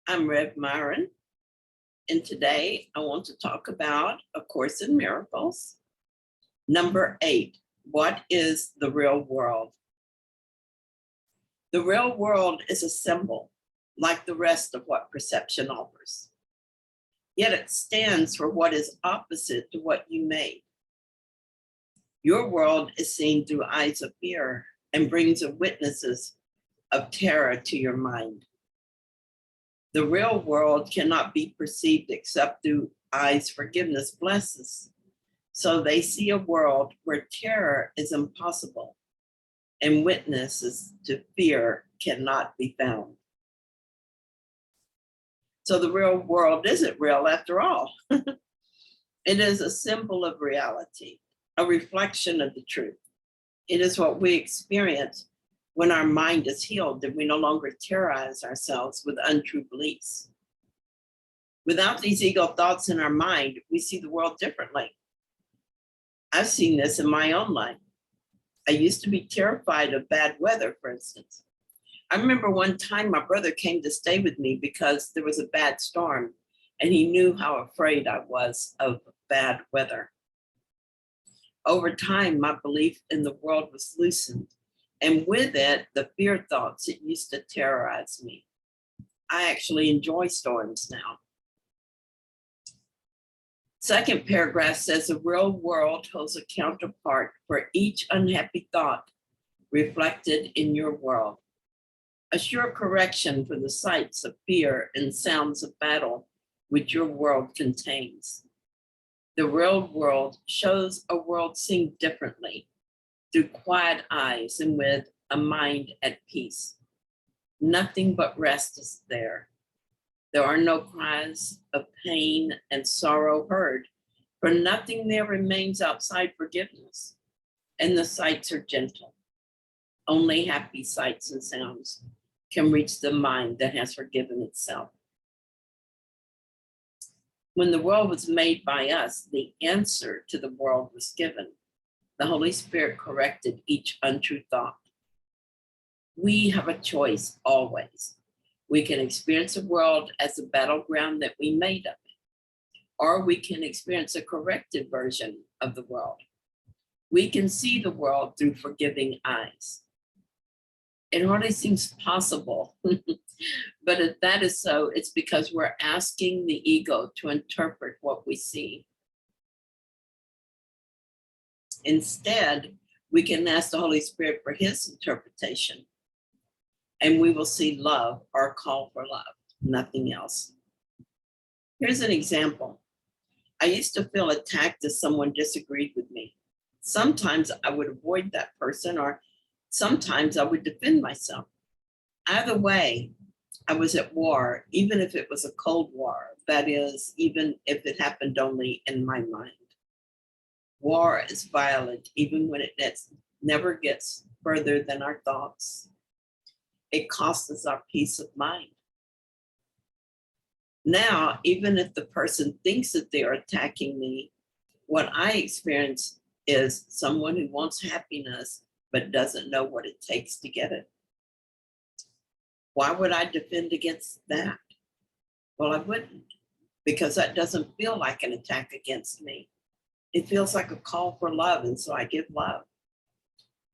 I'm Rev Myron, and today I want to talk about A Course in Miracles. Number 8, what is the real world? The real world is a symbol, like the rest of what perception offers. Yet it stands for what is opposite to what you made. Your world is seen through eyes of fear and brings witnesses of terror to your mind. The real world cannot be perceived except through eyes forgiveness blesses. So they see a world where terror is impossible and witnesses to fear cannot be found. So the real world isn't real after all. It is a symbol of reality, a reflection of the truth. It is what we experience when our mind is healed and we no longer terrorize ourselves with untrue beliefs. Without these ego thoughts in our mind, we see the world differently. I've seen this in my own life. I used to be terrified of bad weather, for instance. I remember one time my brother came to stay with me because there was a bad storm, and he knew how afraid I was of bad weather. Over time, my belief in the world was loosened, and with it, the fear thoughts that used to terrorize me. I actually enjoy storms now. Second paragraph says the real world holds a counterpart for each unhappy thought reflected in your world. A sure correction for the sights of fear and sounds of battle which your world contains. The real world shows a world seen differently, through quiet eyes and with a mind at peace. Nothing but rest is there. There are no cries of pain and sorrow heard, for nothing there remains outside forgiveness, and the sights are gentle. Only happy sights and sounds can reach the mind that has forgiven itself. When the world was made by us, the answer to the world was given. The Holy Spirit corrected each untrue thought. We have a choice always. We can experience the world as a battleground that we made of it, or we can experience a corrected version of the world. We can see the world through forgiving eyes. It hardly seems possible, but if that is so, it's because we're asking the ego to interpret what we see. Instead, we can ask the Holy Spirit for his interpretation, and we will see love or a call for love, nothing else. Here's an example. I used to feel attacked if someone disagreed with me. Sometimes I would avoid that person, or sometimes I would defend myself. Either way, I was at war, even if it was a cold war, that is, even if it happened only in my mind. War is violent, even when it never gets further than our thoughts. It costs us our peace of mind. Now, even if the person thinks that they are attacking me, what I experience is someone who wants happiness but doesn't know what it takes to get it. Why would I defend against that? Well, I wouldn't, because that doesn't feel like an attack against me. It feels like a call for love, and so I give love.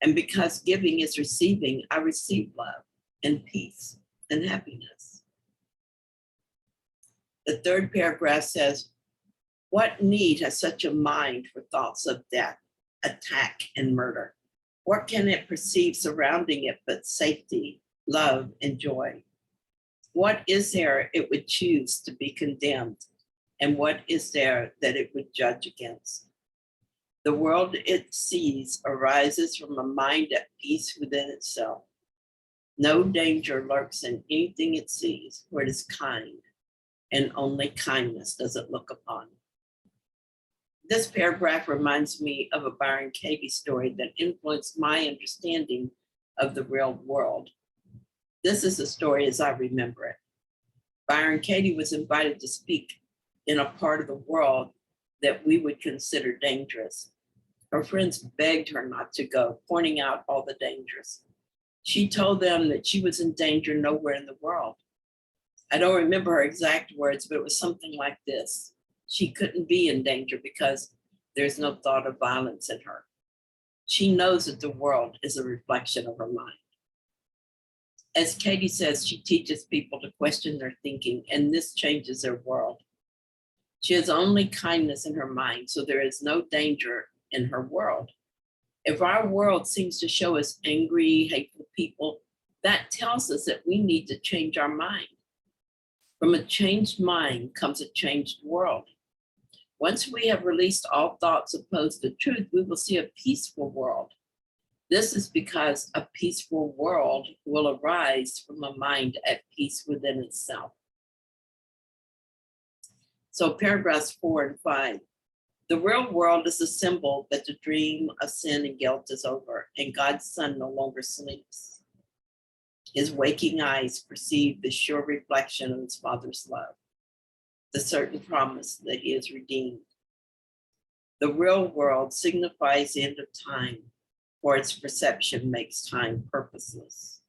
And because giving is receiving, I receive love and peace and happiness. The third paragraph says, what need has such a mind for thoughts of death, attack, and murder? What can it perceive surrounding it but safety, love, and joy? What is there it would choose to be condemned? And what is there that it would judge against? The world it sees arises from a mind at peace within itself. No danger lurks in anything it sees, for it is kind, and only kindness does it look upon. This paragraph reminds me of a Byron Katie story that influenced my understanding of the real world. This is the story as I remember it. Byron Katie was invited to speak in a part of the world that we would consider dangerous. Her friends begged her not to go, pointing out all the dangers. She told them that she was in danger nowhere in the world. I don't remember her exact words, but it was something like this. She couldn't be in danger because there's no thought of violence in her. She knows that the world is a reflection of her mind. As Katie says, she teaches people to question their thinking, and this changes their world. She has only kindness in her mind, so there is no danger in her world. If our world seems to show us angry, hateful people, that tells us that we need to change our mind. From a changed mind comes a changed world. Once we have released all thoughts opposed to truth, we will see a peaceful world. This is because a peaceful world will arise from a mind at peace within itself. So paragraphs 4 and 5. The real world is a symbol that the dream of sin and guilt is over, and God's Son no longer sleeps. His waking eyes perceive the sure reflection of his Father's love, the certain promise that he is redeemed. The real world signifies the end of time, for its perception makes time purposeless.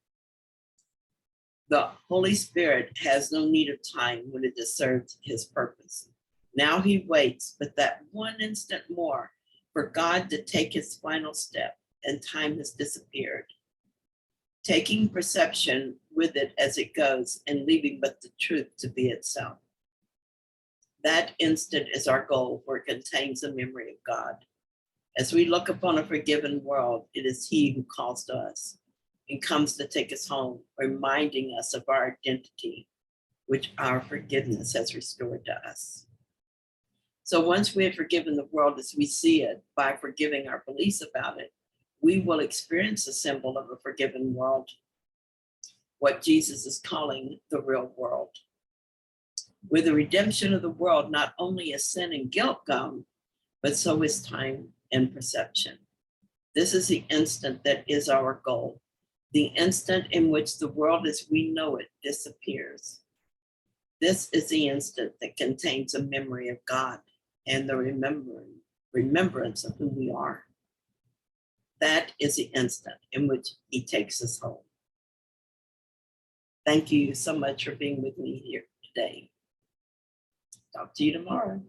The Holy Spirit has no need of time when it has served his purpose. Now he waits but that one instant more for God to take his final step, and time has disappeared, taking perception with it as it goes and leaving but the truth to be itself. That instant is our goal, for it contains the memory of God. As we look upon a forgiven world, it is he who calls to us and comes to take us home, reminding us of our identity, which our forgiveness has restored to us. So once we have forgiven the world as we see it, by forgiving our beliefs about it, we will experience the symbol of a forgiven world, what Jesus is calling the real world. With the redemption of the world, not only is sin and guilt gone, but so is time and perception. This is the instant that is our goal, the instant in which the world as we know it disappears. This is the instant that contains a memory of God and the remembrance of who we are. That is the instant in which he takes us home. Thank you so much for being with me here today. Talk to you tomorrow.